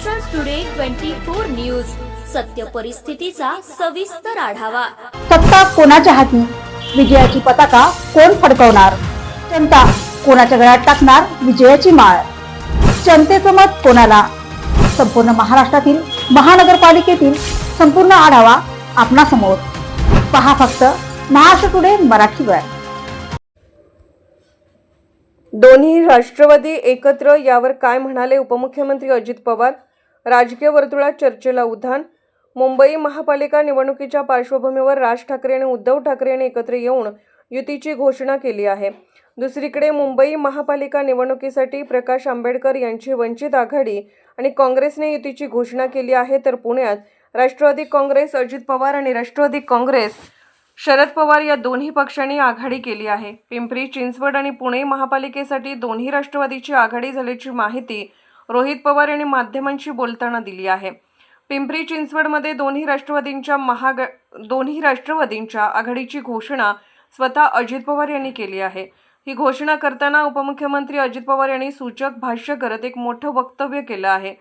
Maharashtra today 24 news, सत्य परिस्थितीचा सविस्तर आढावा। सत्ता कोणाच्या हाती, विजयाची पताका कोण फडकवणार, जनता कोणाच्या गळ्यात टाकणार विजयाची माळ, जनतेचं मत कोणाला, संपूर्ण महाराष्ट्रातील महानगरपालिकेतील संपूर्ण आढावा आपणासमोर। पहा फक्त महाराष्ट्र टुडे मराठीवर। दोन्ही राष्ट्रवादी एकत्र यावर काय म्हणाले उपमुख्यमंत्री अजित पवार? राजकीय वर्तुळात चर्चेला उधाण। मुंबई महापालिका निवडणुकीच्या पार्श्वभूमीवर राज ठाकरे आणि उद्धव ठाकरे यांनी एकत्र येऊन युतीची घोषणा केली आहे। दुसरीकडे मुंबई महापालिका निवडणुकीसाठी प्रकाश आंबेडकर यांची वंचित आघाडी आणि काँग्रेसने युतीची घोषणा केली आहे, तर पुण्यात राष्ट्रवादी काँग्रेस, अजित पवार आणि राष्ट्रवादी काँग्रेस शरद पवार या दोन्ही पक्षांनी आघाडी केली आहे। पिंपरी चिंचवड आणि पुणे महापालिकेसाठी दोन्ही राष्ट्रवादीची आघाडी झाल्याची माहिती रोहित पवार यांनी माध्यमांशी बोलताना दिली आहे। पिंपरी चिंचवडमध्ये दोन्ही राष्ट्रवादींच्या आघाडीची घोषणा स्वतः अजित पवार यांनी केली आहे। ही घोषणा करताना उपमुख्यमंत्री अजित पवार यांनी सूचक भाष्य करत एक मोठं वक्तव्य केलं आहे।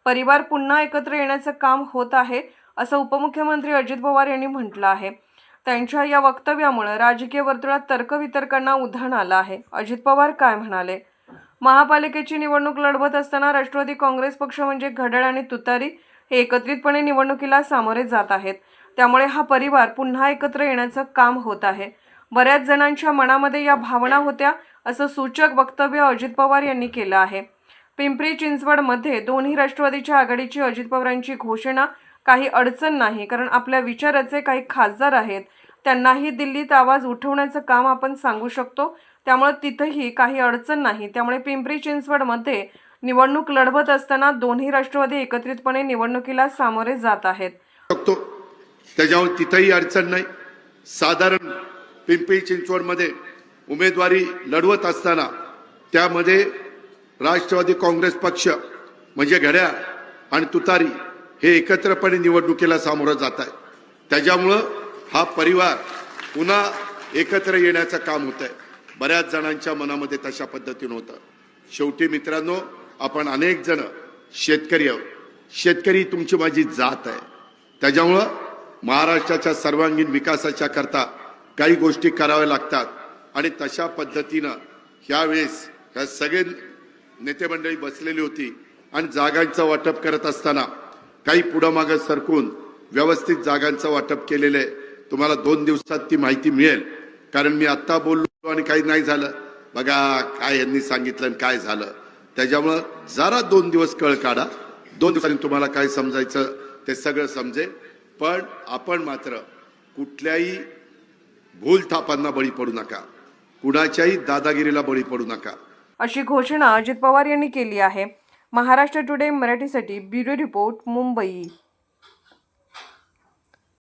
परिवार पुन्हा एकत्र येण्याचं काम होत आहे, असं उपमुख्यमंत्री अजित पवार यांनी म्हटलं आहे। त्यांच्या या वक्तव्यामुळे राजकीय वर्तुळात तर्कवितर्कांना उधाण आलं आहे। अजित पवार काय म्हणाले? महापालिकेची निवडणूक लढवत असताना राष्ट्रवादी काँग्रेस पक्ष म्हणजे घड्याळ आणि तुतारी हे एकत्रितपणे निवडणुकीला सामोरे जात आहेत, त्यामुळे हा परिवार पुन्हा एकत्र येण्याचं काम होत आहे। बऱ्याच जणांच्या मनामध्ये या भावना होत्या, असं सूचक वक्तव्य अजित पवार यांनी केलं आहे। पिंपरी चिंचवडमध्ये दोन्ही राष्ट्रवादीच्या आघाडीची अजित पवारांची घोषणा काही अडचण नाही, कारण आपल्या विचाराचे काही खासदार आहेत, त्यांनाही दिल्लीत आवाज उठवण्याचं काम आपण सांगू शकतो, त्यामुळे तिथेही काही अडचण नाही। त्यामुळे पिंपरी चिंचवडमध्ये निवडणूक लढवत असताना दोन्ही राष्ट्रवादी एकत्रितपणे निवडणुकीला सामोरे जात आहेत। त्याच्यावर तिथेही अडचण नाही। साधारण पिंपरी चिंचवडमध्ये उमेदवारी लढवत असताना त्यामध्ये राष्ट्रवादी काँग्रेस पक्ष म्हणजे घड्याळ आणि तुतारी हे एकत्रपणे निवडणुकीला सामोरं जात आहे, त्याच्यामुळं हा परिवार पुन्हा एकत्र येण्याचं काम होत आहे। बऱ्याच जणांच्या मनामध्ये तशा पद्धतीनं होतं। शेवटी मित्रांनो, आपण अनेक जण शेतकरी आहोत, शेतकरी तुमची माझी जात आहे, त्याच्यामुळं महाराष्ट्राच्या सर्वांगीण विकासाच्या करता काही गोष्टी कराव्या लागतात आणि तशा पद्धतीनं ह्यावेळेस ह्या सगळे नेते मंडळी बसलेली होती आणि जागांचं वाटप करत असताना काही पुढं मागं सरकून व्यवस्थित जागांचं वाटप केलेलं आहे। तुम्हाला 2 दिवसात ती माहिती मिळेल, कारण मी आत्ता बोललो आणि काही नाही झालं, बघा काय यांनी सांगितलं आणि काय झालं, त्याच्यामुळं जरा 2 दिवस कळ काढा, 2 दिवसांनी तुम्हाला काय समजायचं ते सगळं समजेल। पण आपण मात्र कुठल्याही भूलथापांना बळी पडू नका, कुणाच्याही दादागिरीला बळी पडू नका, अशी घोषणा अजित पवार यांनी केली आहे। महाराष्ट्र टुडे मराठीसाठी ब्युरो रिपोर्ट, मुंबई।